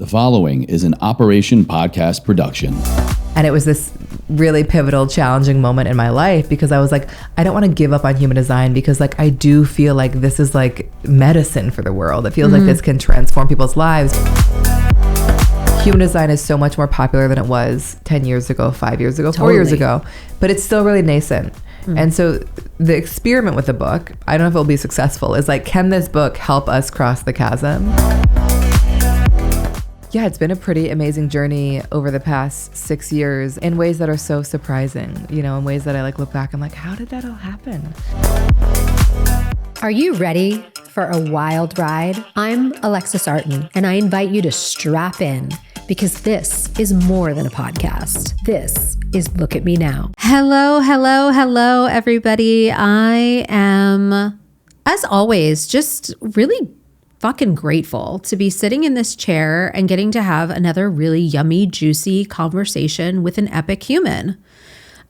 The following is an Operation Podcast production. And it was this really pivotal, challenging moment in my life because I was like, I don't want to give up on human design because like I do feel like this is like medicine for the world. It feels like this can transform people's lives. Human design is so much more popular than it was 10 years ago, 5 years ago, 4 years ago, but it's still really nascent. And so the experiment with the book, I don't know if it'll be successful, is like, can this book help us cross the chasm? Yeah, it's been a pretty amazing journey over the past 6 years in ways that are so surprising, you know, in ways that I like look back, I'm like, how did that all happen? Are you ready for a wild ride? I'm Alexis Artin, and I invite you to strap in because this is more than a podcast. This is Look at Me Now. Hello, everybody. I am, as always, just really fucking grateful to be sitting in this chair and getting to have another really yummy, juicy conversation with an epic human.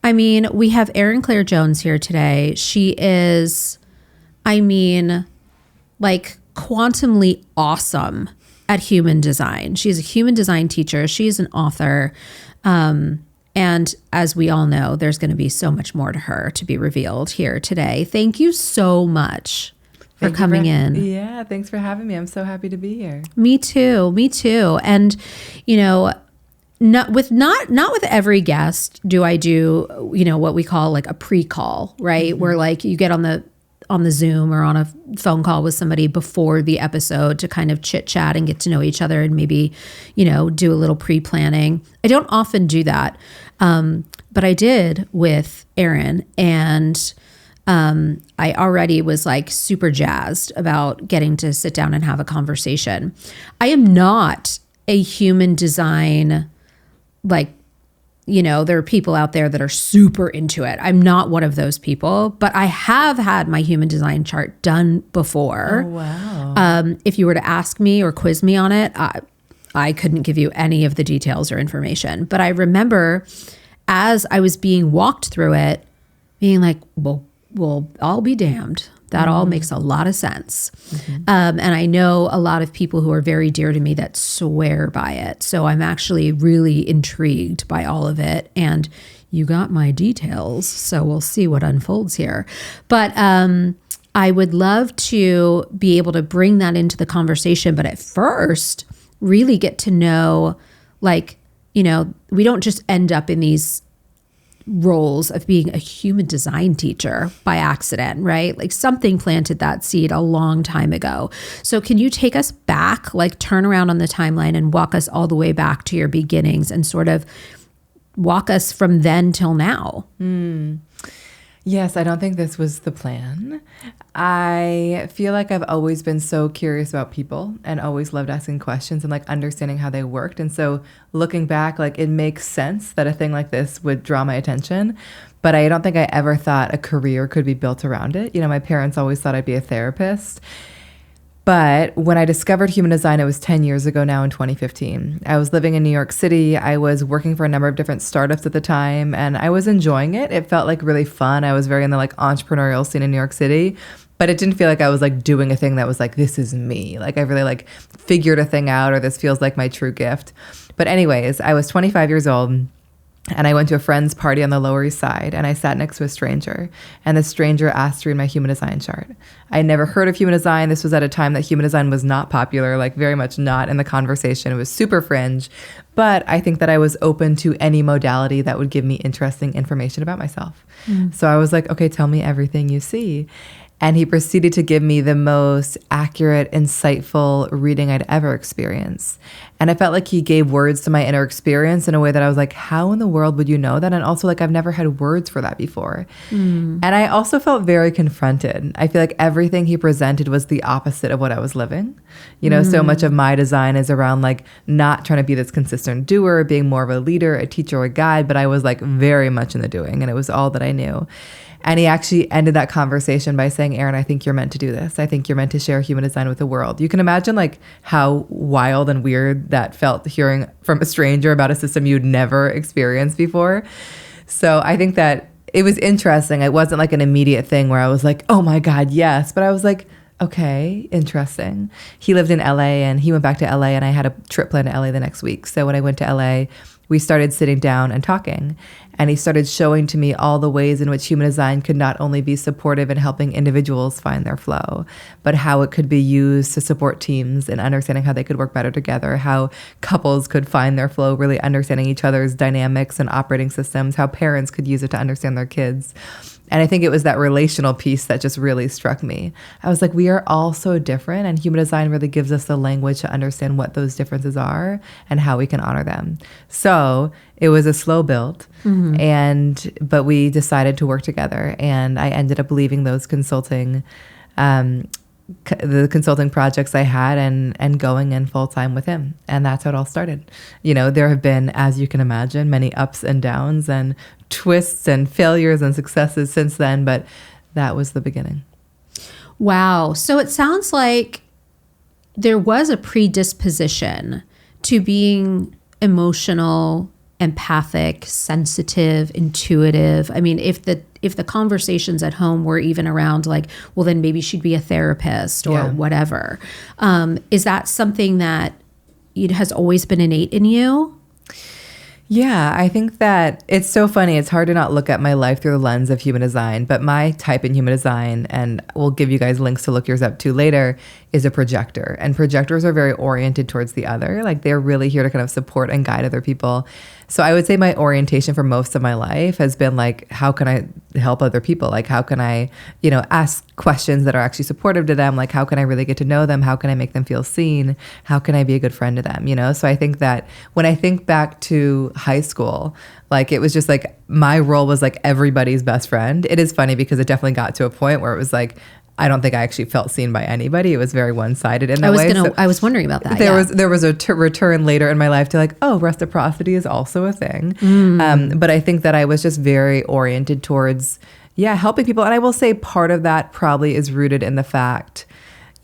I mean, we have Erin Claire Jones here today. She is, like quantumly awesome at human design. She's a human design teacher. She's an author. And as we all know, there's going to be so much more to her to be revealed here today. Thank you so much for coming in. Yeah, thanks for having me. I'm so happy to be here. Me too. And, you know, not with every guest do I do, you know, what we call like a pre-call, right? Where like you get on the Zoom or on a phone call with somebody before the episode to kind of chit chat and get to know each other and maybe, you know, do a little pre-planning. I don't often do that. But I did with Erin, and I already was like super jazzed about getting to sit down and have a conversation. I am not a human design, like, you know, there are people out there that are super into it. I'm not one of those people, but I have had my human design chart done before. Oh, wow. If you were to ask me or quiz me on it, I couldn't give you any of the details or information. But I remember as I was being walked through it, being like, well, I'll be damned. That all makes a lot of sense. And I know a lot of people who are very dear to me that swear by it. So I'm actually really intrigued by all of it. And you got my details, so we'll see what unfolds here. But I would love to be able to bring that into the conversation. But at first, really get to know, like, you know, we don't just end up in these roles of being a human design teacher by accident, right? Like something planted that seed a long time ago. So can you take us back, like turn around on the timeline and walk us all the way back to your beginnings and sort of walk us from then till now? Yes, I don't think this was the plan. I feel like I've always been so curious about people and always loved asking questions and like understanding how they worked. And so looking back, like it makes sense that a thing like this would draw my attention. But I don't think I ever thought a career could be built around it. You know, my parents always thought I'd be a therapist. But when I discovered human design, it was 10 years ago now in 2015. I was living in New York City. I was working for a number of different startups at the time, and I was enjoying it. It felt like really fun. I was very in the like entrepreneurial scene in New York City, but it didn't feel like I was like doing a thing that was like, this is me. Like I really like figured a thing out, or this feels like my true gift. But anyways, I was 25 years old. And I went to a friend's party on the Lower East Side, and I sat next to a stranger. And the stranger asked to read my human design chart. I had never heard of human design. This was at a time that human design was not popular, like very much not in the conversation. It was super fringe. But I think that I was open to any modality that would give me interesting information about myself. So I was like, okay, tell me everything you see. And he proceeded to give me the most accurate, insightful reading I'd ever experienced. And I felt like he gave words to my inner experience in a way that I was like, how in the world would you know that? And also like, I've never had words for that before. And I also felt very confronted. I feel like everything he presented was the opposite of what I was living. You know, so much of my design is around like not trying to be this consistent doer, being more of a leader, a teacher, or a guide, but I was like very much in the doing, and it was all that I knew. And he actually ended that conversation by saying, Erin, I think you're meant to do this. I think you're meant to share human design with the world. You can imagine like how wild and weird that felt hearing from a stranger about a system you'd never experienced before. So I think that it was interesting. It wasn't like an immediate thing where I was like, oh my God, yes. But I was like, okay, interesting. He lived in LA and he went back to LA, and I had a trip planned to LA the next week. So when I went to LA, we started sitting down and talking, and he started showing to me all the ways in which human design could not only be supportive in helping individuals find their flow, but how it could be used to support teams and understanding how they could work better together, how couples could find their flow, really understanding each other's dynamics and operating systems, how parents could use it to understand their kids. And I think it was that relational piece that just really struck me. I was like, we are all so different, and human design really gives us the language to understand what those differences are and how we can honor them. So it was a slow build, but we decided to work together, and I ended up leaving those consulting the consulting projects I had and going in full time with him. And that's how it all started. You know, there have been, as you can imagine, many ups and downs and twists and failures and successes since then, but that was the beginning. Wow. So it sounds like there was a predisposition to being emotional, empathic, sensitive, intuitive. I mean, if the conversations at home were even around like, well, then maybe she'd be a therapist or whatever. Is that something that it has always been innate in you? Yeah, I think that it's so funny. It's hard to not look at my life through the lens of human design, but my type in human design, and we'll give you guys links to look yours up to later, is a projector. And projectors are very oriented towards the other. Like, they're really here to kind of support and guide other people. So I would say my orientation for most of my life has been like, how can I help other people? Like, how can I, ask questions that are actually supportive to them? Like, how can I really get to know them? How can I make them feel seen? How can I be a good friend to them? So I think that when I think back to high school, like, it was just like my role was like everybody's best friend. It is funny because it definitely got to a point where it was like, I don't think I actually felt seen by anybody. It was very one-sided in that way. I was wondering about that. There was a return later in my life to like, oh, reciprocity is also a thing. But I think that I was just very oriented towards, helping people. And I will say part of that probably is rooted in the fact,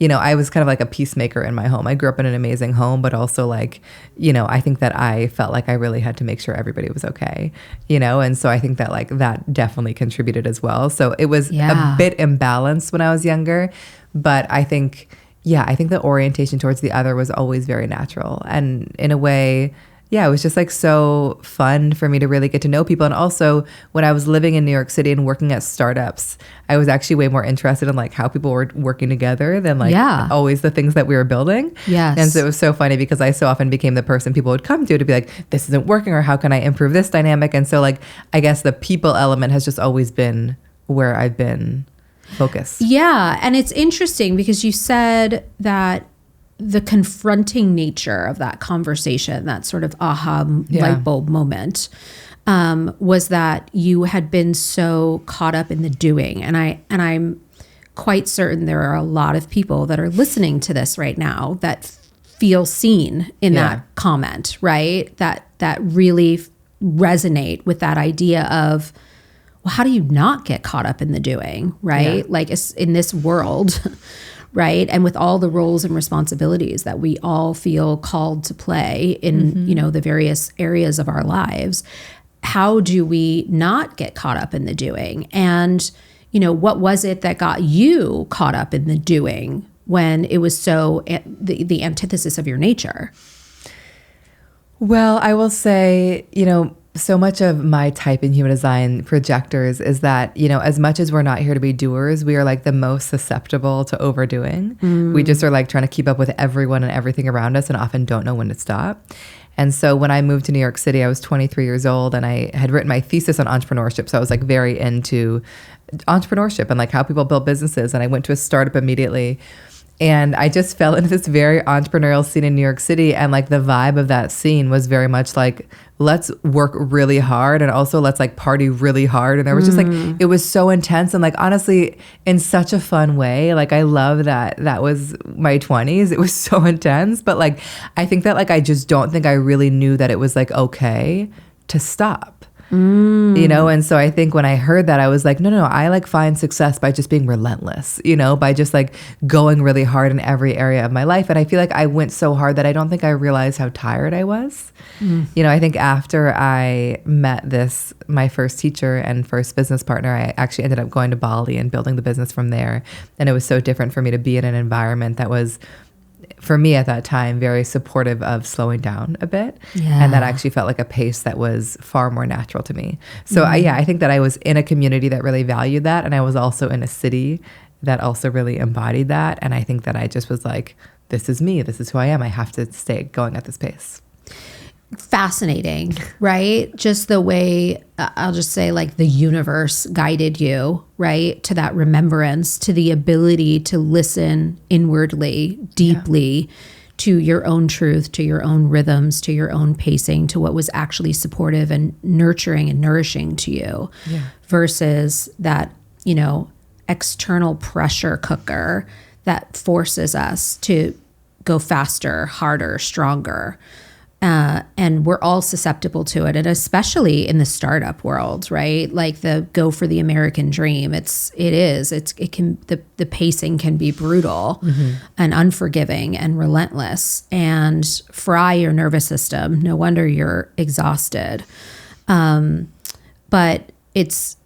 I was kind of like a peacemaker in my home. I grew up in an amazing home, but also like, I think that I felt like I really had to make sure everybody was okay, and so I think that like that definitely contributed as well. So it was a bit imbalanced when I was younger, but I think the orientation towards the other was always very natural. And in a way, it was just like so fun for me to really get to know people. And also when I was living in New York City and working at startups, I was actually way more interested in like how people were working together than like always the things that we were building. Yes. And so it was so funny because I so often became the person people would come to be like, this isn't working, or how can I improve this dynamic? And so like, I guess the people element has just always been where I've been focused. Yeah. And it's interesting because you said that the confronting nature of that conversation, that sort of light bulb moment, was that you had been so caught up in the doing. And I'm quite certain there are a lot of people that are listening to this right now that feel seen in that comment, right? That really resonate with that idea of, well, how do you not get caught up in the doing, right? Yeah. Like in this world, right? And with all the roles and responsibilities that we all feel called to play in, the various areas of our lives, how do we not get caught up in the doing? And, what was it that got you caught up in the doing when it was so the antithesis of your nature? Well, I will say, so much of my type in human design, projectors, is that, as much as we're not here to be doers, we are like the most susceptible to overdoing. We just are like trying to keep up with everyone and everything around us and often don't know when to stop. And so when I moved to New York City, I was 23 years old and I had written my thesis on entrepreneurship. So I was like very into entrepreneurship and like how people build businesses. And I went to a startup immediately. And I just fell into this very entrepreneurial scene in New York City. And like the vibe of that scene was very much like, let's work really hard and also let's like party really hard. And there was just like, it was so intense and like honestly in such a fun way. Like I love that was my 20s. It was so intense. But like, I think that like, I just don't think I really knew that it was like okay to stop. And so I think when I heard that, I was like, no, I like find success by just being relentless, by just like going really hard in every area of my life. And I feel like I went so hard that I don't think I realized how tired I was. I think after I met my first teacher and first business partner, I actually ended up going to Bali and building the business from there. And it was so different for me to be in an environment that was, for me at that time, very supportive of slowing down a bit. Yeah. And that actually felt like a pace that was far more natural to me. So I think that I was in a community that really valued that. And I was also in a city that also really embodied that. And I think that I just was like, this is me. This is who I am. I have to stay going at this pace. Fascinating, right? Just the way, I'll just say, like, the universe guided you, right? To that remembrance, to the ability to listen inwardly, deeply, to your own truth, to your own rhythms, to your own pacing, to what was actually supportive and nurturing and nourishing to you, versus that, external pressure cooker that forces us to go faster, harder, stronger. And we're all susceptible to it, and especially in the startup world, right? Like the go for the American dream. The pacing can be brutal and unforgiving and relentless and fry your nervous system. No wonder you're exhausted. But it's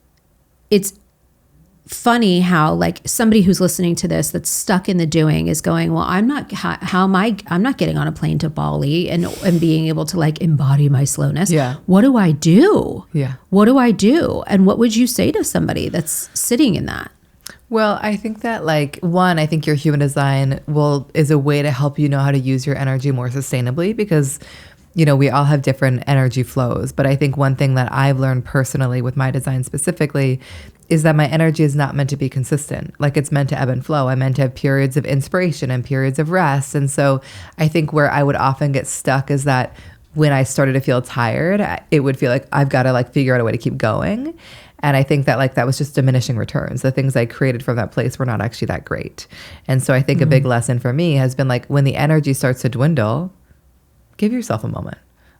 funny how, like, somebody who's listening to this that's stuck in the doing is going, well, I'm not getting on a plane to Bali and being able to, like, embody my slowness. Yeah. What do I do? Yeah. What do I do? And what would you say to somebody that's sitting in that? Well, I think that, like, one, I think your human design is a way to help you know how to use your energy more sustainably, because we all have different energy flows. But I think one thing that I've learned personally with my design specifically is that my energy is not meant to be consistent. Like, it's meant to ebb and flow. I'm meant to have periods of inspiration and periods of rest. And so I think where I would often get stuck is that when I started to feel tired, it would feel like I've got to, like, figure out a way to keep going. And I think that, like, that was just diminishing returns. The things I created from that place were not actually that great. And so I think a big lesson for me has been, like, when the energy starts to dwindle, give yourself a moment.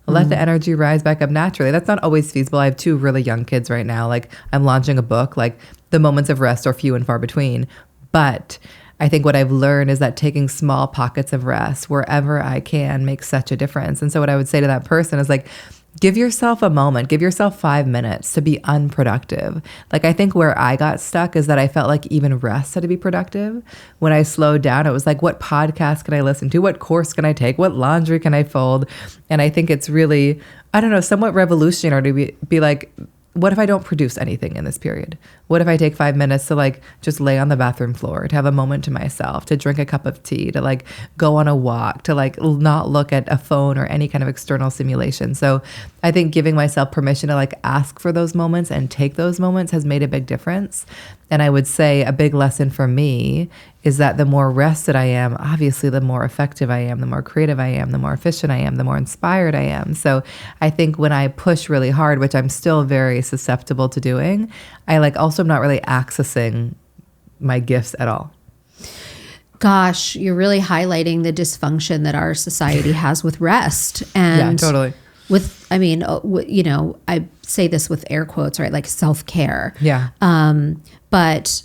Let the energy rise back up naturally. That's not always feasible. I have 2 really young kids right now. Like, I'm launching a book. Like, the moments of rest are few and far between. But I think what I've learned is that taking small pockets of rest wherever I can makes such a difference. And so what I would say to that person is, like, give yourself a moment, give yourself 5 minutes to be unproductive. Like, I think where I got stuck is that I felt like even rest had to be productive. When I slowed down, it was like, what podcast can I listen to? What course can I take? What laundry can I fold? And I think it's really, I don't know, somewhat revolutionary to be like, what if I don't produce anything in this period? What if I take 5 minutes to, like, just lay on the bathroom floor, to have a moment to myself, to drink a cup of tea, to, like, go on a walk, to, like, not look at a phone or any kind of external stimulation. So I think giving myself permission to, like, ask for those moments and take those moments has made a big difference. And I would say a big lesson for me is that the more rested I am, obviously the more effective I am, the more creative I am, the more efficient I am, the more inspired I am. So I think when I push really hard, which I'm still very susceptible to doing, I, like, also am not really accessing my gifts at all. Gosh, you're really highlighting the dysfunction that our society has with rest. And yeah, totally. I say this with air quotes, right? Like self-care. Yeah. But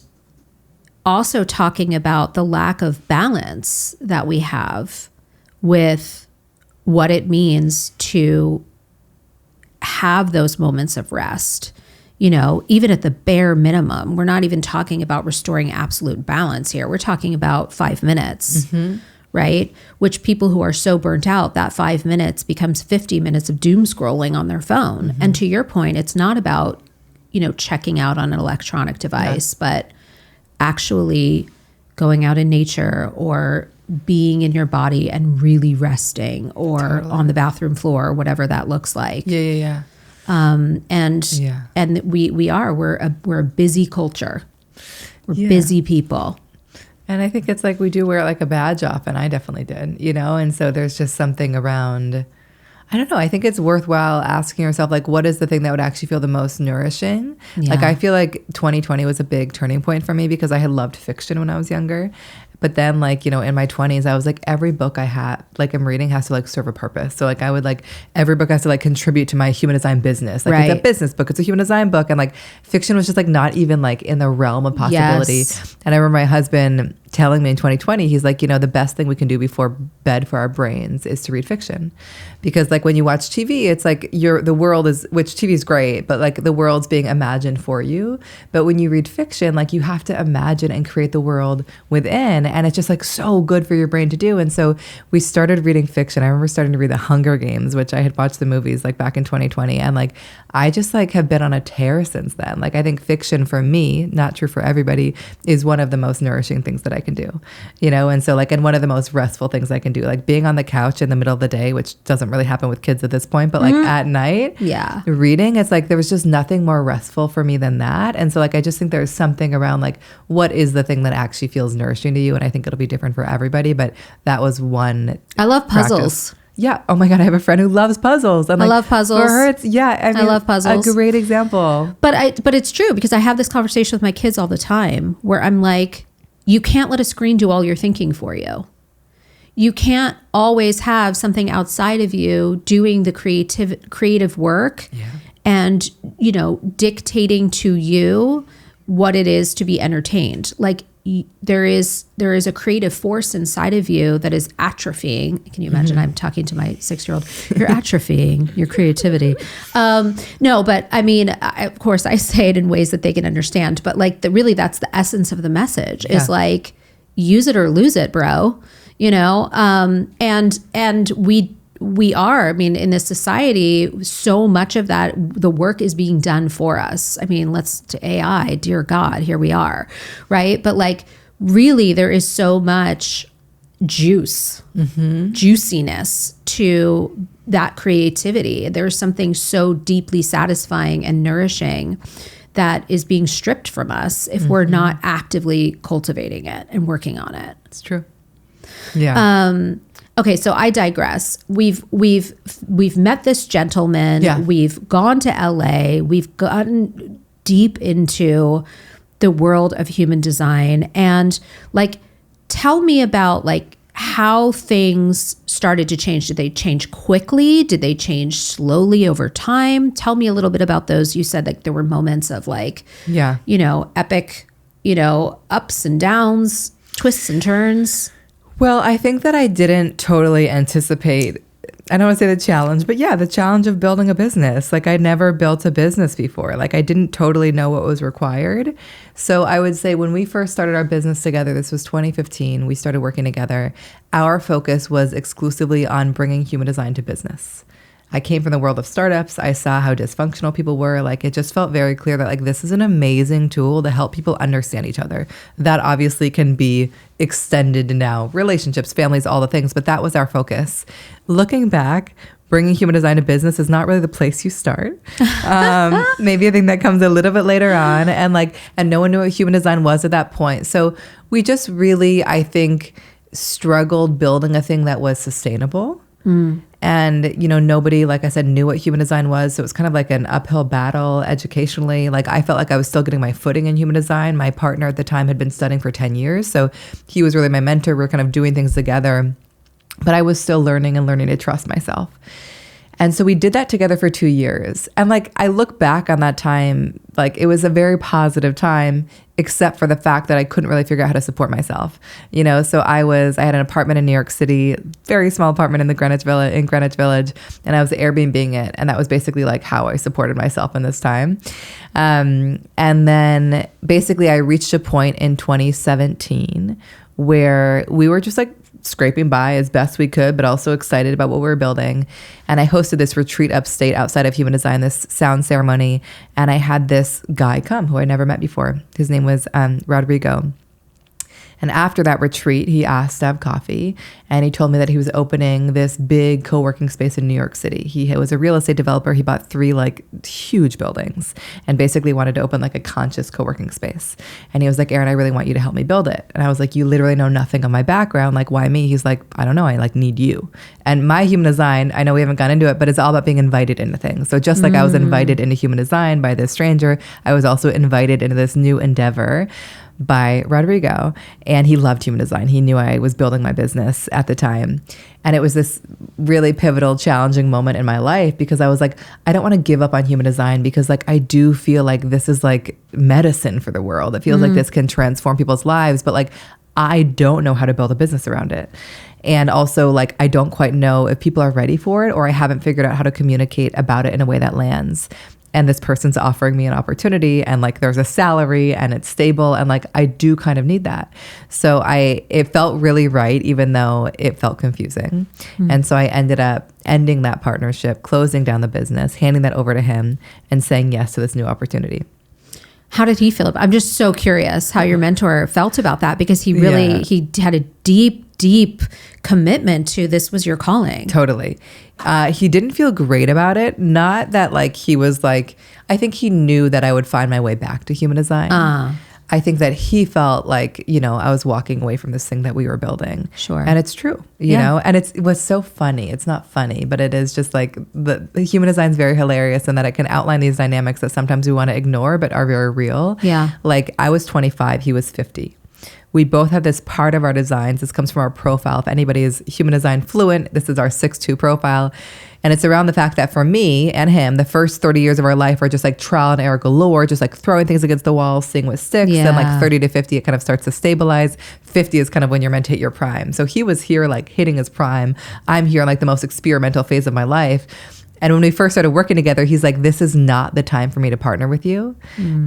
also talking about the lack of balance that we have with what it means to have those moments of rest. Even at the bare minimum, we're not even talking about restoring absolute balance here. We're talking about 5 minutes, right? Which people who are so burnt out, that 5 minutes becomes 50 minutes of doom scrolling on their phone. And to your point, it's not about, checking out on an electronic device, but actually going out in nature or being in your body and really resting, or on the bathroom floor, or whatever that looks like. Yeah. And we're a busy culture. We're busy people. And I think it's like we do wear it like a badge off, and I definitely did, and so there's just something around, I don't know, I think it's worthwhile asking yourself, like, what is the thing that would actually feel the most nourishing? Yeah. Like, I feel like 2020 was a big turning point for me because I had loved fiction when I was younger, But then like, you know, in my 20s, I was like, every book I had, like I'm reading has to like serve a purpose. So like I would like, every book has to like contribute to my human design business. Like it's a business book, it's a human design book. And like fiction was just like not even like in the realm of possibility. Yes. And I remember my husband telling me in 2020, he's like, you know, the best thing we can do before bed for our brains is to read fiction. Because like when you watch TV, it's like the world is, which TV is great, but like the world's being imagined for you. But when you read fiction, like you have to imagine and create the world within. And it's just like so good for your brain to do. And so we started reading fiction. I remember starting to read The Hunger Games, which I had watched the movies like back in 2020. And like, I just like have been on a tear since then. Like I think fiction for me, not true for everybody, is one of the most nourishing things that I can do, you know? And so like, and one of the most restful things I can do, like being on the couch in the middle of the day, which doesn't really happen with kids at this point, but like at night, reading, it's like, there was just nothing more restful for me than that. And so like, I just think there's something around like, what is the thing that actually feels nourishing to you? And I think it'll be different for everybody, but that was one. I love puzzles. Practice. Yeah. Oh my God. I have a friend who loves puzzles. And like, I love puzzles. For her, it's, I mean, love puzzles. A great example. But it's true, because I have this conversation with my kids all the time where I'm like, you can't let a screen do all your thinking for you. You can't always have something outside of you doing the creative work and, you know, dictating to you what it is to be entertained. Like there is a creative force inside of you that is atrophying. Can you imagine? I'm talking to my 6-year-old. You're atrophying your creativity. No, but I mean, of course I say it in ways that they can understand, but like really that's the essence of the message is like, use it or lose it, bro. You know? And we are, I mean, in this society, so much of that, the work is being done for us. I mean, to AI, dear God, here we are, right? But like, really, there is so much juiciness to that creativity. There's something so deeply satisfying and nourishing that is being stripped from us if we're not actively cultivating it and working on it. It's true. Yeah. Okay, so I digress. We've met this gentleman. Yeah. We've gone to LA. We've gotten deep into the world of human design. And like, tell me about like how things started to change. Did they change quickly? Did they change slowly over time? Tell me a little bit about those. You said like there were moments of like, you know, epic, you know, ups and downs, twists and turns. Well, I think that I didn't totally anticipate, I don't want to say the challenge, but the challenge of building a business. Like I'd never built a business before. Like I didn't totally know what was required. So I would say when we first started our business together, this was 2015, we started working together. Our focus was exclusively on bringing human design to business. I came from the world of startups. I saw how dysfunctional people were. Like it just felt very clear that like this is an amazing tool to help people understand each other. That obviously can be extended to now relationships, families, all the things, but that was our focus. Looking back, bringing human design to business is not really the place you start. Maybe a thing that comes a little bit later on, and no one knew what human design was at that point. So we just really, I think, struggled building a thing that was sustainable. And, you know, nobody, like I said, knew what human design was. So it was kind of like an uphill battle educationally. Like I felt like I was still getting my footing in human design. My partner at the time had been studying for 10 years. So he was really my mentor. We were kind of doing things together. But I was still learning to trust myself. And so we did that together for 2 years. And like, I look back on that time, like it was a very positive time, except for the fact that I couldn't really figure out how to support myself. You know, so I had an apartment in New York City, very small apartment in Greenwich Village, and I was Airbnb-ing it. And that was basically like how I supported myself in this time. And then basically I reached a point in 2017 where we were just like scraping by as best we could, but also excited about what we were building. And I hosted this retreat upstate outside of human design, this sound ceremony. And I had this guy come who I never met before. His name was Rodrigo. And after that retreat, he asked to have coffee, and he told me that he was opening this big co-working space in New York City. He was a real estate developer. He bought 3 like huge buildings and basically wanted to open like a conscious co-working space. And he was like, Erin, I really want you to help me build it. And I was like, you literally know nothing of my background. Like, why me? He's like, I don't know. I like need you. And my human design, I know we haven't gone into it, but it's all about being invited into things. So just like I was invited into human design by this stranger, I was also invited into this new endeavor. by Rodrigo, and he loved human design. He knew I was building my business at the time. And it was this really pivotal, challenging moment in my life because I was like, I don't want to give up on human design because like I do feel like this is like medicine for the world. It feels like this can transform people's lives, but like I don't know how to build a business around it. And also like I don't quite know if people are ready for it, or I haven't figured out how to communicate about it in a way that lands. And this person's offering me an opportunity, and like there's a salary and it's stable, and like I do kind of need that. So it felt really right, even though it felt confusing. And so I ended up ending that partnership, closing down the business, handing that over to him, and saying yes to this new opportunity. How did he feel? I'm just so curious how your mentor felt about that, because he really he had a deep commitment to this was your calling. Totally. He didn't feel great about it. Not that like he was like, I think he knew that I would find my way back to human design. I think that he felt like, you know, I was walking away from this thing that we were building. Sure. And it's true, you know, and it was so funny. It's not funny, but it is just like the human design is very hilarious in that it can outline these dynamics that sometimes we want to ignore, but are very real. Yeah. Like I was 25, he was 50. We both have this part of our designs. This comes from our profile. If anybody is human design fluent, this is our 6-2 profile. And it's around the fact that for me and him, the first 30 years of our life are just like trial and error galore, just like throwing things against the wall, seeing what sticks. Yeah. Then like 30 to 50, it kind of starts to stabilize. 50 is kind of when you're meant to hit your prime. So he was here like hitting his prime. I'm here in like the most experimental phase of my life. And when we first started working together, he's like, this is not the time for me to partner with you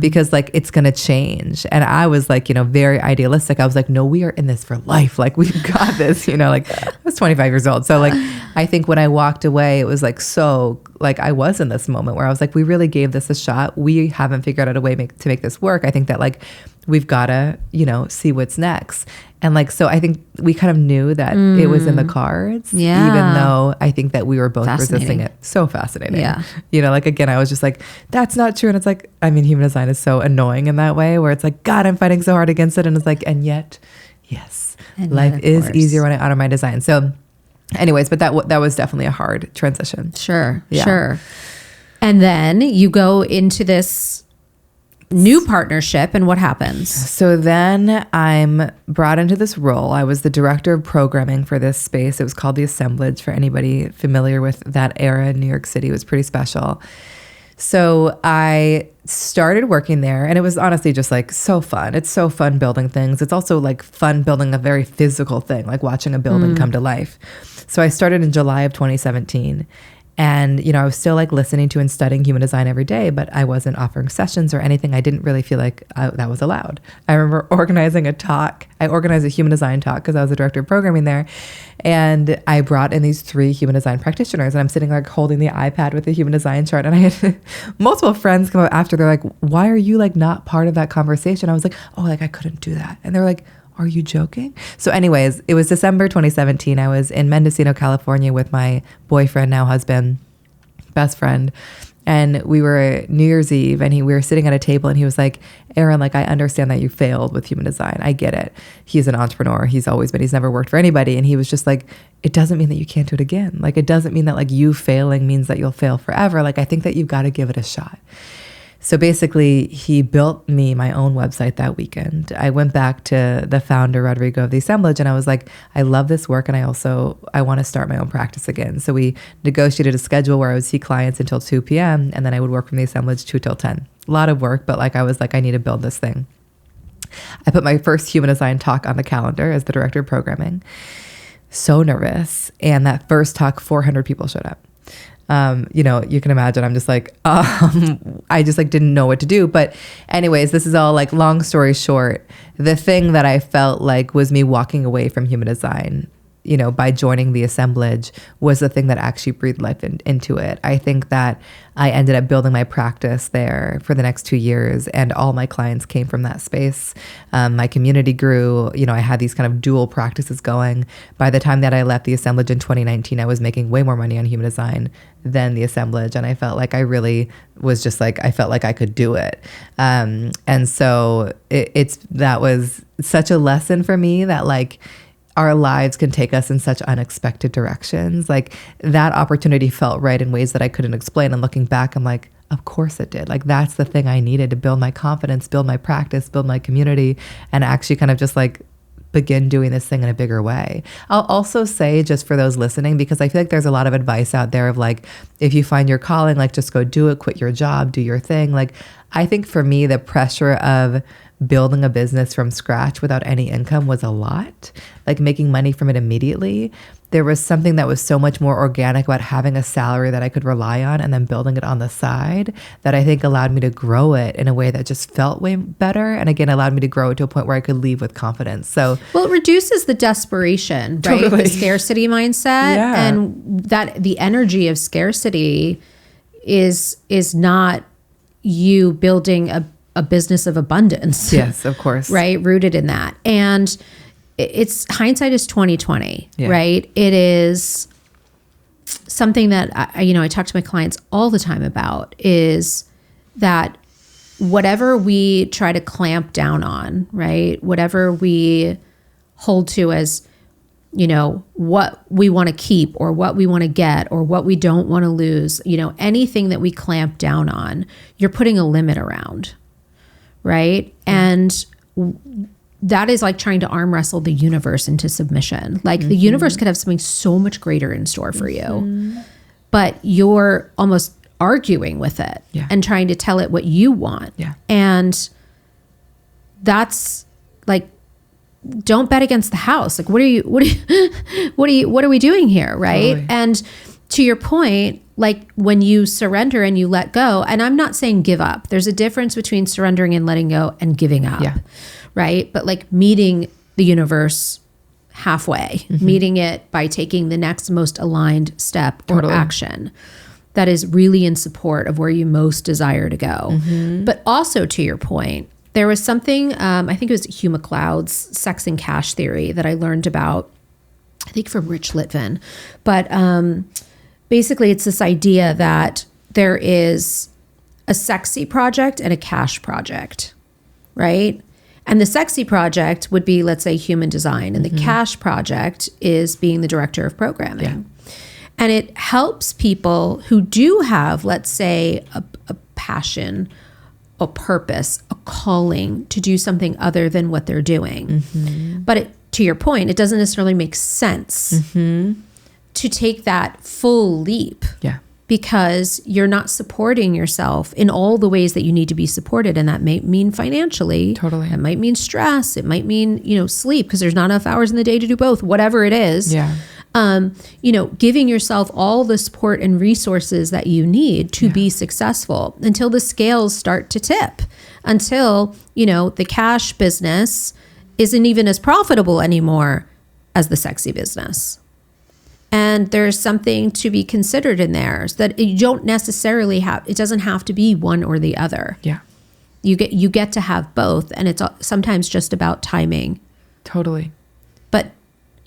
because like it's going to change. And I was like, you know, very idealistic. I was like, no, we are in this for life. Like we've got this, you know, like I was 25 years old. So like, I think when I walked away, it was like, so like I was in this moment where I was like, we really gave this a shot. We haven't figured out a way to make this work. I think that like, we've got to, you know, see what's next. And like, so I think we kind of knew that it was in the cards, even though I think that we were both resisting it. So fascinating. Yeah. You know, like, again, I was just like, that's not true. And it's like, I mean, human design is so annoying in that way where it's like, God, I'm fighting so hard against it. And it's like, and yet, yes, and life yet, is course. easier when I honor my design. So anyways, but that was definitely a hard transition. Sure. Yeah. Sure. And then you go into this new partnership, and what happens? So then I'm brought into this role. I was the director of programming for this space. It was called the Assemblage. For anybody familiar with that era in New York City, it was pretty special. So I started working there, and it was honestly just like so fun. It's so fun building things. It's also like fun building a very physical thing, like watching a building come to life. So I started in July of 2017. And, you know, I was still like listening to and studying human design every day, but I wasn't offering sessions or anything. I didn't really feel like that was allowed. I remember organizing a talk. I organized a human design talk because I was the director of programming there. And I brought in these 3 human design practitioners, and I'm sitting like holding the iPad with the human design chart. And I had multiple friends come up after. They're like, why are you like not part of that conversation? I was like, oh, like I couldn't do that. And they're like, are you joking? So anyways, it was December 2017. I was in Mendocino, California with my boyfriend, now husband, best friend. And we were New Year's Eve, and we were sitting at a table, and he was like, Erin, like, I understand that you failed with human design. I get it. He's an entrepreneur. He's never worked for anybody. And he was just like, it doesn't mean that you can't do it again. Like, it doesn't mean that like you failing means that you'll fail forever. Like, I think that you've got to give it a shot. So basically, he built me my own website that weekend. I went back to the founder, Rodrigo, of the Assemblage, and I was like, I love this work, and I want to start my own practice again. So we negotiated a schedule where I would see clients until 2 p.m., and then I would work from the Assemblage 2 till 10. A lot of work, but like I was like, I need to build this thing. I put my first human design talk on the calendar as the director of programming. So nervous. And that first talk, 400 people showed up. You know, you can imagine I'm just like, I just like didn't know what to do. But anyways, this is all like long story short. The thing that I felt like was me walking away from human design, you know, by joining the Assemblage was the thing that actually breathed life into it. I think that I ended up building my practice there for the next 2 years, and all my clients came from that space. My community grew. You know, I had these kind of dual practices going. By the time that I left the Assemblage in 2019, I was making way more money on human design than the Assemblage, and I felt like I really was just like, I felt like I could do it. And so that was such a lesson for me that like, our lives can take us in such unexpected directions. Like that opportunity felt right in ways that I couldn't explain. And looking back, I'm like, of course it did. Like that's the thing I needed to build my confidence, build my practice, build my community, and actually kind of just like begin doing this thing in a bigger way. I'll also say, just for those listening, because I feel like there's a lot of advice out there of like, if you find your calling, like just go do it, quit your job, do your thing. Like, I think for me, the pressure of building a business from scratch without any income was a lot, like making money from it immediately. There was something that was so much more organic about having a salary that I could rely on and then building it on the side that I think allowed me to grow it in a way that just felt way better. And again, allowed me to grow it to a point where I could leave with confidence. So, well, it reduces the desperation, right? Totally. The scarcity mindset, Yeah. and that the energy of scarcity is not you building a business of abundance. yes, of course. Right? Rooted in that. And it's hindsight is 2020, Yeah. right? It is something that I talk to my clients all the time about, is that whatever we try to clamp down on, right? Whatever we hold to as, what we want to keep or what we want to get or what we don't want to lose, anything that we clamp down on, you're putting a limit around, right? And that is like trying to arm wrestle the universe into submission. Like the universe could have something so much greater in store for you, but you're almost arguing with it and trying to tell it what you want. Yeah. And that's like, don't bet against the house. Like, what are we doing here? Right. Totally. And to your point, like when you surrender and you let go, and I'm not saying give up, there's a difference between surrendering and letting go and giving up. Yeah. Right. But like meeting the universe halfway, meeting it by taking the next most aligned step or action that is really in support of where you most desire to go. But also, to your point, there was something, I think it was Hugh MacLeod's Sex and Cash theory that I learned about, I think from Rich Litvin. But basically, it's this idea that there is a sexy project and a cash project, right? And the sexy project would be, let's say, human design. And the cash project is being the director of programming. Yeah. And it helps people who do have, let's say, a passion, a purpose, a calling to do something other than what they're doing. But to your point, it doesn't necessarily make sense to take that full leap. Yeah. Because you're not supporting yourself in all the ways that you need to be supported. And that may mean financially. Totally. It might mean stress. It might mean, sleep, because there's not enough hours in the day to do both, whatever it is. Yeah. Giving yourself all the support and resources that you need to be successful until the scales start to tip, until, the cash business isn't even as profitable anymore as the sexy business. And there's something to be considered in there, so that you don't necessarily it doesn't have to be one or the other. Yeah. You get to have both, and it's sometimes just about timing. Totally. But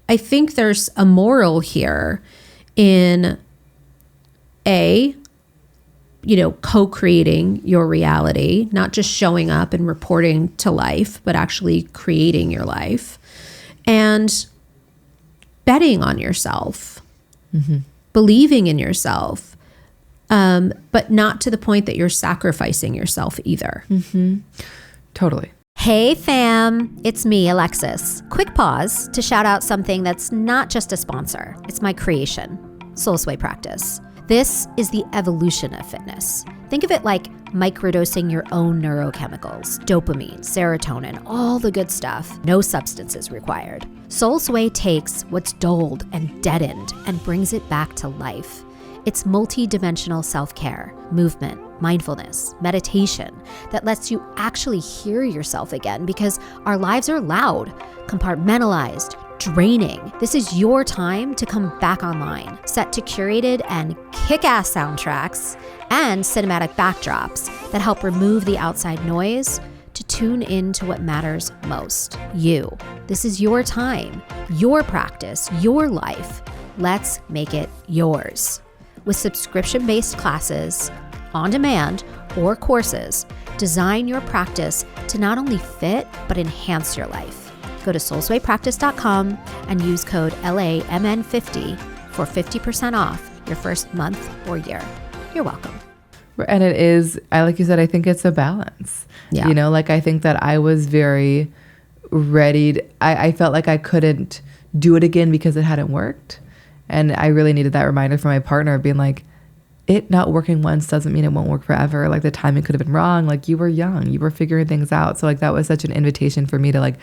I think there's a moral here in co-creating your reality, not just showing up and reporting to life, but actually creating your life, and betting on yourself, believing in yourself, but not to the point that you're sacrificing yourself either. Totally. Hey fam, it's me, Alexis. Quick pause to shout out something that's not just a sponsor. It's my creation, Soul Sway Practice. This is the evolution of fitness. Think of it like microdosing your own neurochemicals, dopamine, serotonin, all the good stuff. No substances required. Soul Sway takes what's dulled and deadened and brings it back to life. It's multi-dimensional self-care, movement, mindfulness, meditation that lets you actually hear yourself again, because our lives are loud, compartmentalized, draining. This is your time to come back online, set to curated and kick-ass soundtracks and cinematic backdrops that help remove the outside noise to tune into what matters most, you. This is your time, your practice, your life. Let's make it yours. With subscription-based classes, on demand, or courses, design your practice to not only fit, but enhance your life. Go to soulswaypractice.com and use code LAMN50 for 50% off your first month or year. You're welcome. And it is, like you said, I think it's a balance. Yeah. You know, like I think that I was very ready. I felt like I couldn't do it again because it hadn't worked. And I really needed that reminder from my partner being like, it not working once doesn't mean it won't work forever. Like the timing could have been wrong. Like you were young, you were figuring things out. So like that was such an invitation for me to like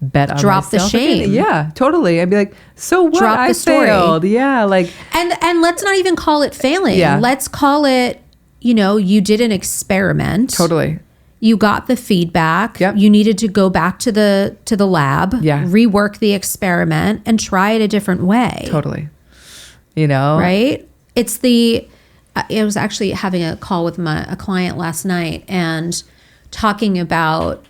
bet on drop the myself shame. again. Yeah, totally. I'd be like, so what? Drop I the story. failed. Yeah, like And let's not even call it failing. Yeah. Let's call it, you know, you did an experiment. totally. You got the feedback. Yep. You needed to go back to the lab, Yeah. rework the experiment and try it a different way. Totally. You know? Right? It's I was actually having a call with a client last night and talking about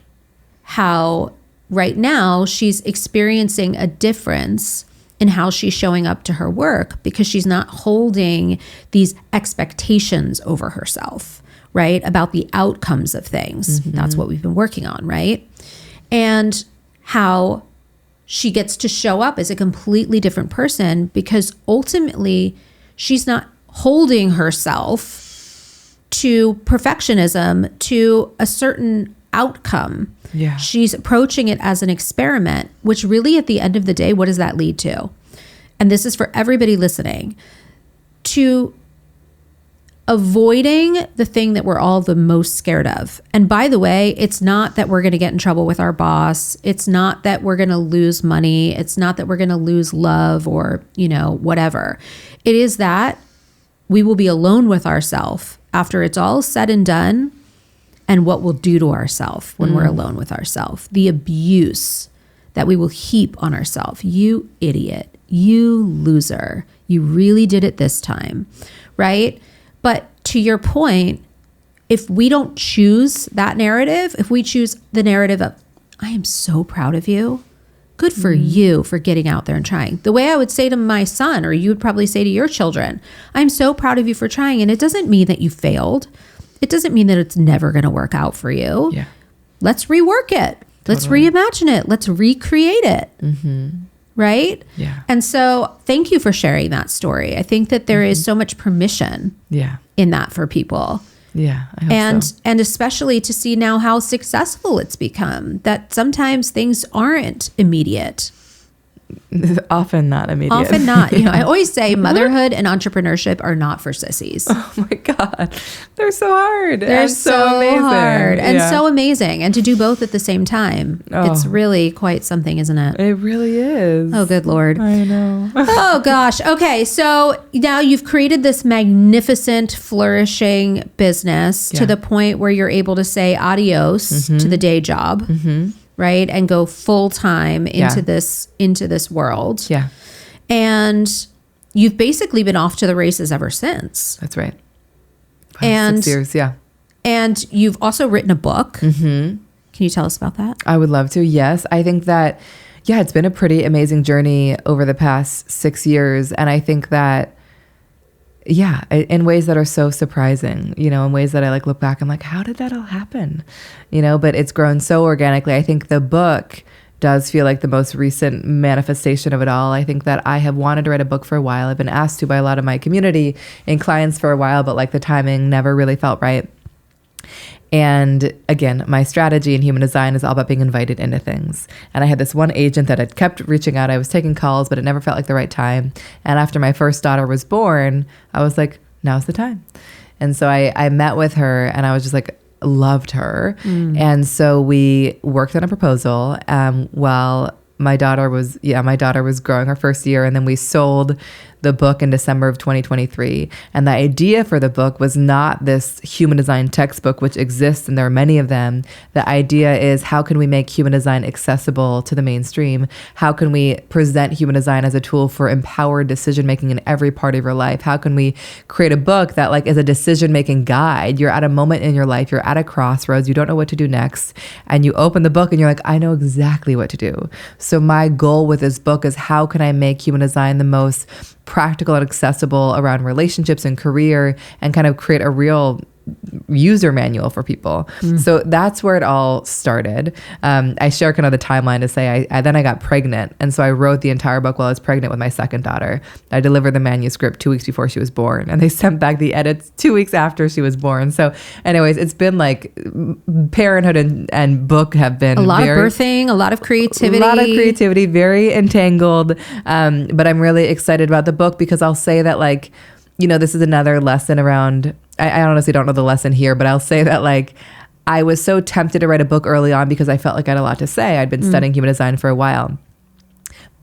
how right now she's experiencing a difference in how she's showing up to her work because she's not holding these expectations over herself, right? About the outcomes of things. Mm-hmm. That's what we've been working on, right? And how she gets to show up as a completely different person because ultimately she's not holding herself to perfectionism, to a certain outcome. Yeah. She's approaching it as an experiment, which really at the end of the day, what does that lead to? And this is for everybody listening, to avoiding the thing that we're all the most scared of. And by the way, it's not that we're going to get in trouble with our boss. It's not that we're going to lose money. It's not that we're going to lose love or, you know, whatever. It is that we will be alone with ourselves after it's all said and done, and what we'll do to ourselves when we're alone with ourselves. The abuse that we will heap on ourselves. You idiot. You loser. You really did it this time, right? But to your point, if we don't choose that narrative, if we choose the narrative of, I am so proud of you, good for you for getting out there and trying. The way I would say to my son, or you would probably say to your children, I'm so proud of you for trying. And it doesn't mean that you failed. It doesn't mean that it's never going to work out for you. Yeah. Let's rework it. Let's reimagine it. Let's recreate it. Right? Yeah. And so thank you for sharing that story. I think that there is so much permission Yeah. in that for people. Yeah. I hope so. And especially to see now how successful it's become, that sometimes things aren't immediate. Often not immediate. Often not. You know, I always say motherhood and entrepreneurship are not for sissies. Oh my God. They're so hard. They're and so amazing. hard and Yeah. so amazing. And to do both at the same time, it's really quite something, isn't it? It really is. Oh, good Lord. I know. Oh, gosh. Okay. So now you've created this magnificent, flourishing business to Yeah. the point where you're able to say adios to the day job, right? And go full time into this world. Yeah. And you've basically been off to the races ever since. That's right. 6 And years. Yeah. And you've also written a book. Can you tell us about that? I would love to. Yes. I think that, yeah, it's been a pretty amazing journey over the past 6 years. And I think that, yeah, in ways that are so surprising, you know, in ways that I like look back, I'm like, how did that all happen? You know, but it's grown so organically. I think the book does feel like the most recent manifestation of it all. I think that I have wanted to write a book for a while. I've been asked to by a lot of my community and clients for a while, but like the timing never really felt right. And again, my strategy in human design is all about being invited into things. And I had this one agent that had kept reaching out. I was taking calls, but it never felt like the right time. And after my first daughter was born, I was like, now's the time. And so I met with her and I was just like, loved her. And so we worked on a proposal while my daughter was growing her first year. And then we sold the book in December of 2023. And the idea for the book was not this human design textbook, which exists, and there are many of them. The idea is, how can we make human design accessible to the mainstream? How can we present human design as a tool for empowered decision-making in every part of your life? How can we create a book that like is a decision-making guide? You're at a moment in your life, you're at a crossroads, you don't know what to do next, and you open the book and you're like, I know exactly what to do. So my goal with this book is, how can I make human design the most practical and accessible around relationships and career, and kind of create a real user manual for people. So that's where it all started. I share kind of the timeline to say I then I got pregnant. And so I wrote the entire book while I was pregnant with my second daughter. I delivered the manuscript 2 weeks before she was born, and they sent back the edits 2 weeks after she was born. So anyways, it's been like parenthood and book have been a lot of birthing, a lot of creativity, very entangled. But I'm really excited about the book because I'll say that, like, you know, this is another lesson around, I honestly don't know the lesson here, but I'll say that, like, I was so tempted to write a book early on because I felt like I had a lot to say. I'd been studying human design for a while.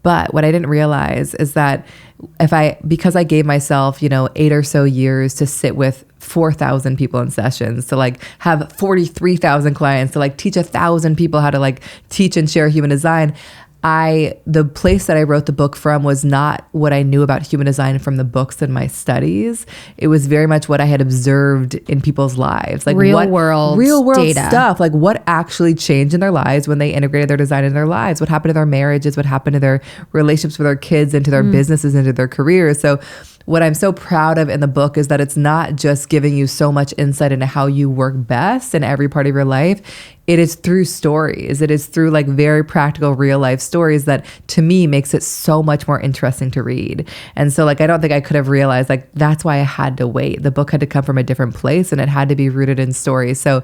But what I didn't realize is that because I gave myself, 8 or so years to sit with 4,000 people in sessions, to like have 43,000 clients, to like teach 1,000 people how to like teach and share human design, the place that I wrote the book from was not what I knew about human design from the books and my studies. It was very much what I had observed in people's lives, like real world data stuff, like what actually changed in their lives when they integrated their design in their lives, what happened to their marriages, what happened to their relationships with their kids, into their businesses, into their careers. So what I'm so proud of in the book is that it's not just giving you so much insight into how you work best in every part of your life. It is through stories. It is through like very practical real life stories that to me makes it so much more interesting to read. And so like, I don't think I could have realized like, that's why I had to wait. The book had to come from a different place and it had to be rooted in stories. So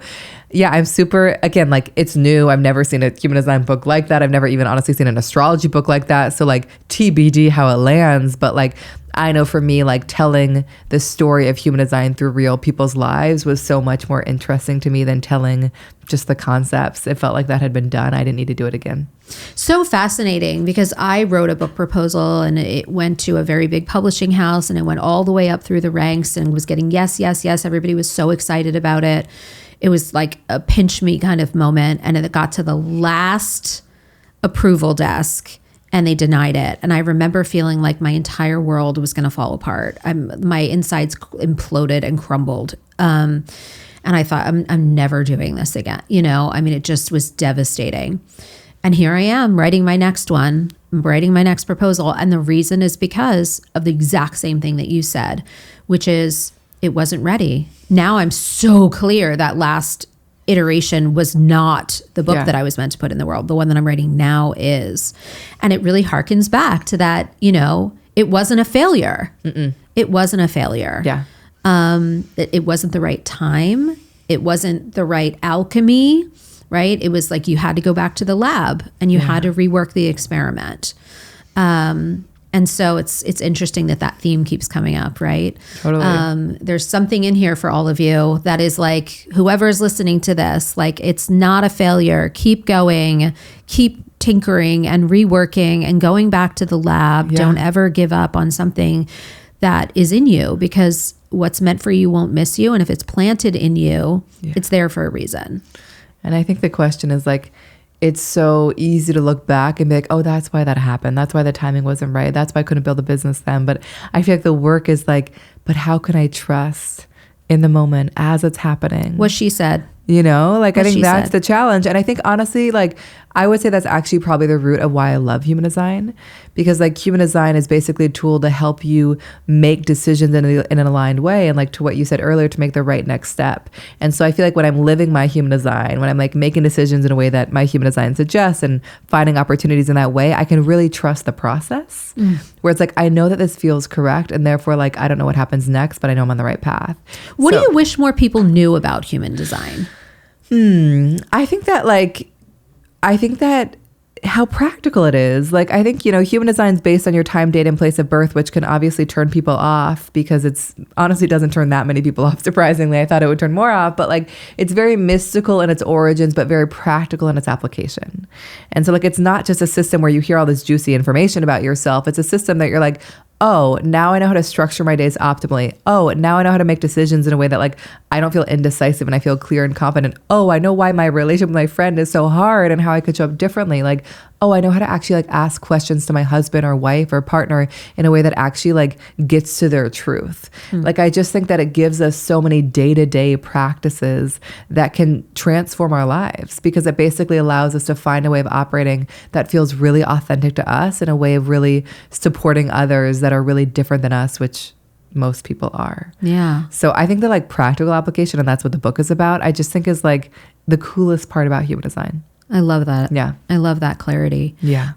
yeah, I'm super, again, like it's new. I've never seen a human design book like that. I've never even honestly seen an astrology book like that. So like TBD how it lands, but like, I know for me, like telling the story of human design through real people's lives was so much more interesting to me than telling just the concepts. It felt like that had been done. I didn't need to do it again. So fascinating, because I wrote a book proposal and it went to a very big publishing house and it went all the way up through the ranks and was getting yes. Everybody was so excited about it. It was like a pinch me kind of moment. And it got to the last approval desk and they denied it. And I remember feeling like my entire world was going to fall apart. My insides imploded and crumbled. And I thought, I'm never doing this again. It just was devastating. And here I am writing my next one, writing my next proposal. And the reason is because of the exact same thing that you said, which is it wasn't ready. Now I'm so clear that last iteration was not the book that I was meant to put in the world. The one that I'm writing now is. And it really harkens back to that, it wasn't a failure. It wasn't a failure. Yeah. It wasn't the right time. It wasn't the right alchemy, right? It was like you had to go back to the lab and you had to rework the experiment. And so it's interesting that theme keeps coming up, right? Totally. There's something in here for all of you that is like, whoever's listening to this, like it's not a failure. Keep going, keep tinkering and reworking and going back to the lab. Don't ever give up on something that is in you, because what's meant for you won't miss you. And if it's planted in you, it's there for a reason. And I think the question is like, it's so easy to look back and be like, oh, that's why that happened. That's why the timing wasn't right. That's why I couldn't build a business then. But I feel like the work is like, but how can I trust in the moment as it's happening? What she said. I think that's the challenge. And I think honestly, like I would say that's actually probably the root of why I love human design, because like human design is basically a tool to help you make decisions in an aligned way. And like to what you said earlier, to make the right next step. And so I feel like when I'm living my human design, when I'm like making decisions in a way that my human design suggests and finding opportunities in that way, I can really trust the process where it's like, I know that this feels correct. And therefore like, I don't know what happens next, but I know I'm on the right path. What do you wish more people knew about human design? I think that how practical it is. Like, I think, human design is based on your time, date, and place of birth, which can obviously turn people off, because it's honestly doesn't turn that many people off. Surprisingly, I thought it would turn more off, but like, it's very mystical in its origins, but very practical in its application. And so like, it's not just a system where you hear all this juicy information about yourself. It's a system that you're like, oh, now I know how to structure my days optimally. Oh, now I know how to make decisions in a way that like, I don't feel indecisive and I feel clear and confident. Oh, I know why my relationship with my friend is so hard and how I could show up differently. Like, oh, I know how to actually like ask questions to my husband or wife or partner in a way that actually like gets to their truth. Like, I just think that it gives us so many day-to-day practices that can transform our lives, because it basically allows us to find a way of operating that feels really authentic to us, in a way of really supporting others that are really different than us, which most people are. Yeah. So I think the like practical application, and that's what the book is about, I just think is like the coolest part about human design. I love that. Yeah. I love that clarity. Yeah.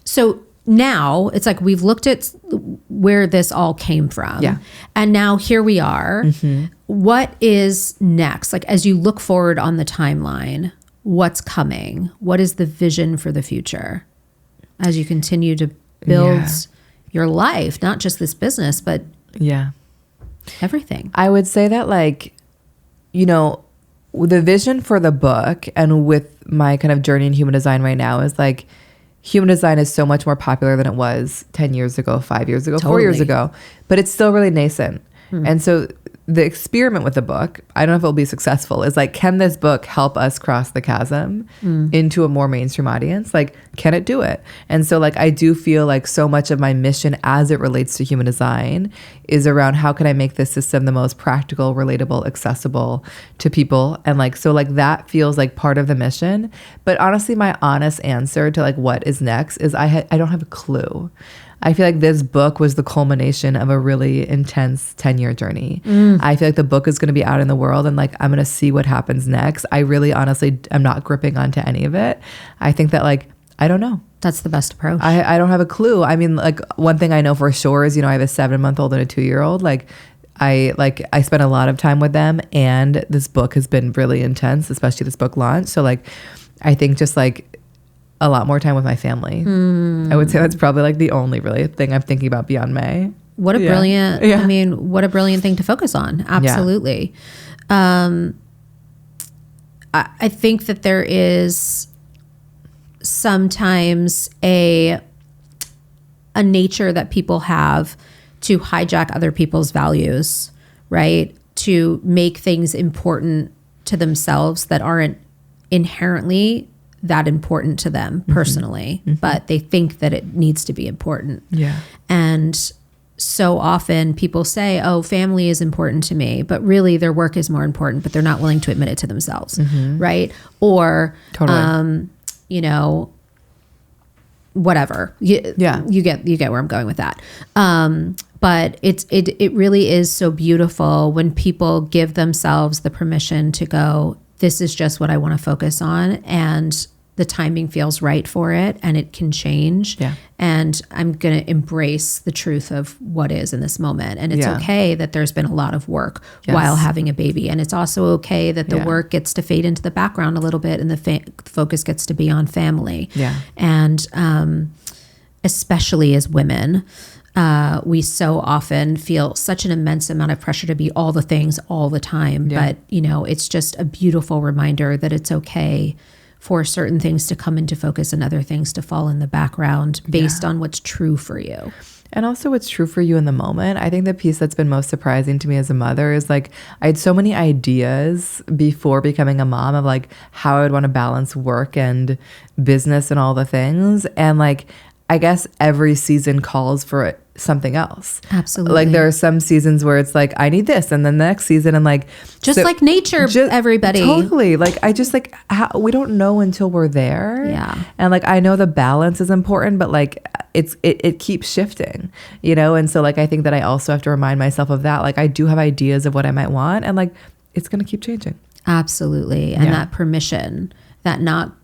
So now it's like we've looked at where this all came from. Yeah. And now here we are. What is next? Like as you look forward on the timeline, what's coming? What is the vision for the future as you continue to build your life, not just this business, but everything? I would say that like, you know, the vision for the book and with my kind of journey in human design right now is like, human design is so much more popular than it was 10 years ago, 5 years ago, 4 years ago, but it's still really nascent. And so the experiment with the book, I don't know if it'll be successful, is like, can this book help us cross the chasm into a more mainstream audience? Like, can it do it? And so like, I do feel like so much of my mission as it relates to human design is around how can I make this system the most practical, relatable, accessible to people. And like, so like that feels like part of the mission. But honestly, my honest answer to like what is next is I don't have a clue. I feel like this book was the culmination of a really intense 10-year journey. I feel like the book is going to be out in the world and like, I'm going to see what happens next. I really honestly am not gripping onto any of it. I think that like, I don't know. That's the best approach. I don't have a clue. I mean, like one thing I know for sure is, you know, I have a 7-month-old and a 2-year-old. Like I spent a lot of time with them, and this book has been really intense, especially this book launch. So like, I think just like a lot more time with my family. I would say that's probably like the only really thing I'm thinking about beyond May. What a brilliant, I mean, what a brilliant thing to focus on. Absolutely. I think that there is sometimes a nature that people have to hijack other people's values, right? To make things important to themselves that aren't inherently that important to them personally, but they think that it needs to be important. Yeah. And so often people say, oh, family is important to me, but really their work is more important, but they're not willing to admit it to themselves. Right. Or, you know, whatever. You get where I'm going with that. But it really is so beautiful when people give themselves the permission to go, this is just what I want to focus on, and the timing feels right for it, and it can change. Yeah. And I'm going to embrace the truth of what is in this moment. And it's okay that there's been a lot of work while having a baby. And it's also okay that the work gets to fade into the background a little bit, and the focus gets to be on family. Yeah. And especially as women, we so often feel such an immense amount of pressure to be all the things all the time. But, you know, it's just a beautiful reminder that it's okay for certain things to come into focus and other things to fall in the background based on what's true for you. And also what's true for you in the moment. I think the piece that's been most surprising to me as a mother is like, I had so many ideas before becoming a mom of like how I would want to balance work and business and all the things. And like, I guess every season calls for something else. Absolutely. Like there are some seasons where it's like, I need this. And then the next season, I'm like, just like nature, everybody. Totally. Like, I just like, we don't know until we're there. Yeah. And like, I know the balance is important, but like, it keeps shifting, you know? And so like, I think that I also have to remind myself of that. Like, I do have ideas of what I might want, and like, it's going to keep changing. Absolutely. And that permission, that not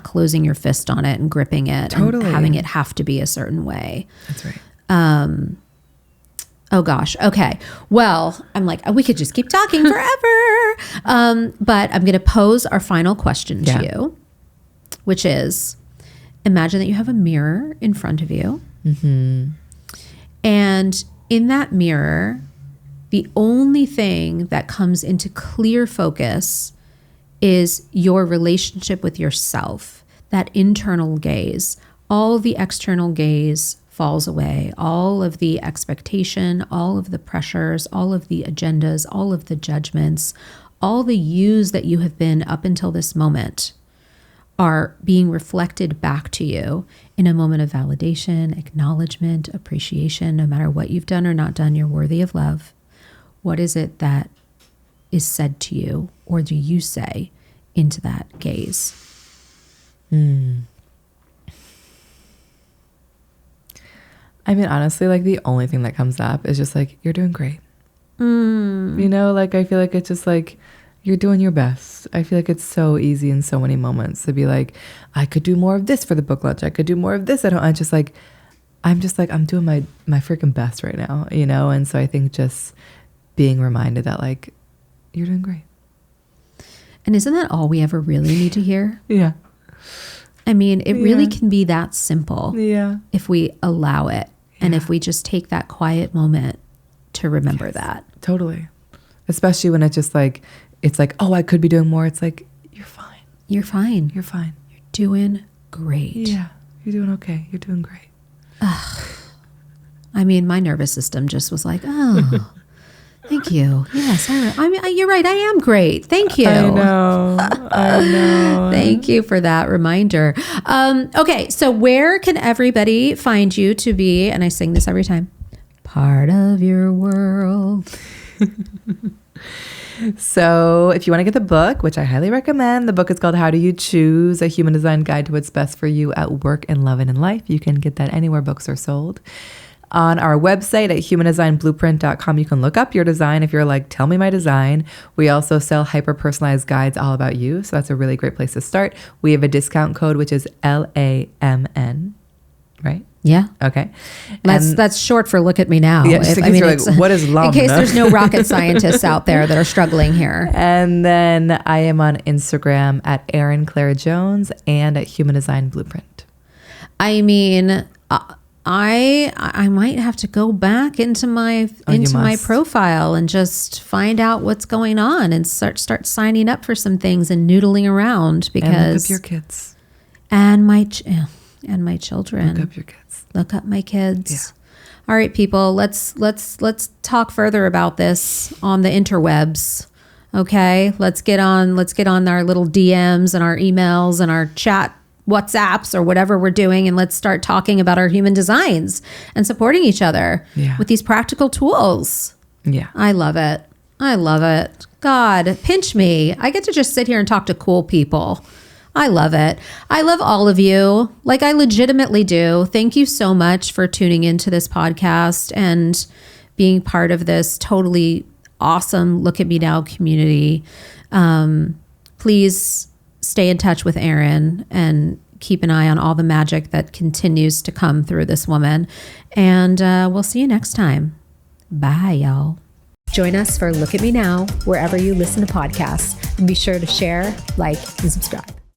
closing your fist on it and gripping it and having it have to be a certain way. That's right. Oh gosh. Okay. Well, I'm like, we could just keep talking forever. But I'm going to pose our final question to you, which is, imagine that you have a mirror in front of you. And in that mirror, the only thing that comes into clear focus is your relationship with yourself, that internal gaze. All the external gaze falls away. All of the expectation, all of the pressures, all of the agendas, all of the judgments, all the yous that you have been up until this moment are being reflected back to you in a moment of validation, acknowledgement, appreciation. No matter what you've done or not done, you're worthy of love. What is it that is said to you, or do you say into that gaze? I I mean, honestly, like the only thing that comes up is just like, you're doing great. You know, like I feel like it's just like, you're doing your best. I feel like it's so easy in so many moments to be like, I could do more of this for the book lunch. I could do more of this at home. I'm just like, I'm doing my freaking best right now, you know? And so I think just being reminded that like, you're doing great. And isn't that all we ever really need to hear? Yeah. I mean, it really can be that simple. Yeah. If we allow it. And if we just take that quiet moment to remember that. Totally. Especially when it's just like, it's like, oh, I could be doing more. It's like, you're fine. You're fine. You're fine. You're doing great. Yeah. You're doing okay. You're doing great. I mean, my nervous system just was like, oh, thank you. Yes, I mean, you're right. I am great. Thank you. I know. Thank you for that reminder. Okay, so where can everybody find you to be, and I sing this every time, part of your world? So if you want to get the book, which I highly recommend, the book is called How Do You Choose? A Human Design Guide to What's Best for You at Work and Love and in Life. You can get that anywhere books are sold. On our website at humandesignblueprint.com, you can look up your design if you're like, tell me my design. We also sell hyper-personalized guides all about you. So that's a really great place to start. We have a discount code, which is LAMN, right? Yeah. Okay. That's short for look at me now. Yeah, just in case you're like, what is LAMNA? In case there's no rocket scientists out there that are struggling here. And then I am on Instagram at Erin Claire Jones and at Human Design Blueprint. I mean, I might have to go back into my profile and just find out what's going on and start signing up for some things and noodling around because and look up your kids and my children. Look up your kids. Look up my kids. Yeah. All right, people. Let's talk further about this on the interwebs. Okay, let's get on our little DMs and our emails and our chat WhatsApps or whatever we're doing, and let's start talking about our human designs and supporting each other with these practical tools. Yeah. I love it. God, pinch me. I get to just sit here and talk to cool people. I love it. I love all of you. Like I legitimately do. Thank you so much for tuning into this podcast and being part of this totally awesome Look at Me Now community. Please stay in touch with Erin and keep an eye on all the magic that continues to come through this woman. And we'll see you next time. Bye, y'all. Join us for Look at Me Now wherever you listen to podcasts. And be sure to share, like, and subscribe.